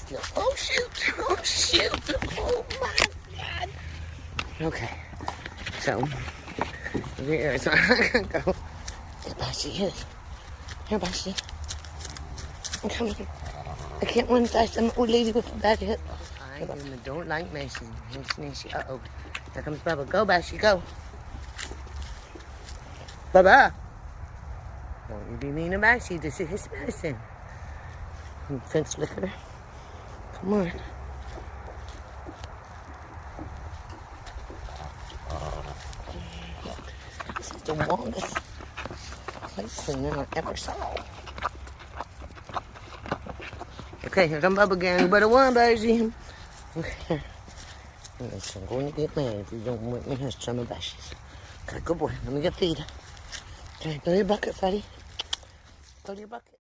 still. Oh, shoot. Oh, shoot. Oh, my God. Okay. So, here, so I'm going to go. Here, Bashi, here. Here, Bashi. I'm coming. I can't run fast. I'm an old lady with a bad hip. I don't like Mason. He's uh-oh. Here comes Bubba. Go, Bashi, go. Bubba. Don't you be mean to Bashi. This is his medicine. Fence licker. Come on. This is the longest place thing I ever saw. Okay, here come Bubba again. You better run, Bashi. Okay. Yes, I'm going to get mad if you don't let me have some of Bashi's. Okay, good boy. Let me get feed. Okay, go to your bucket, Freddie. Go to your bucket.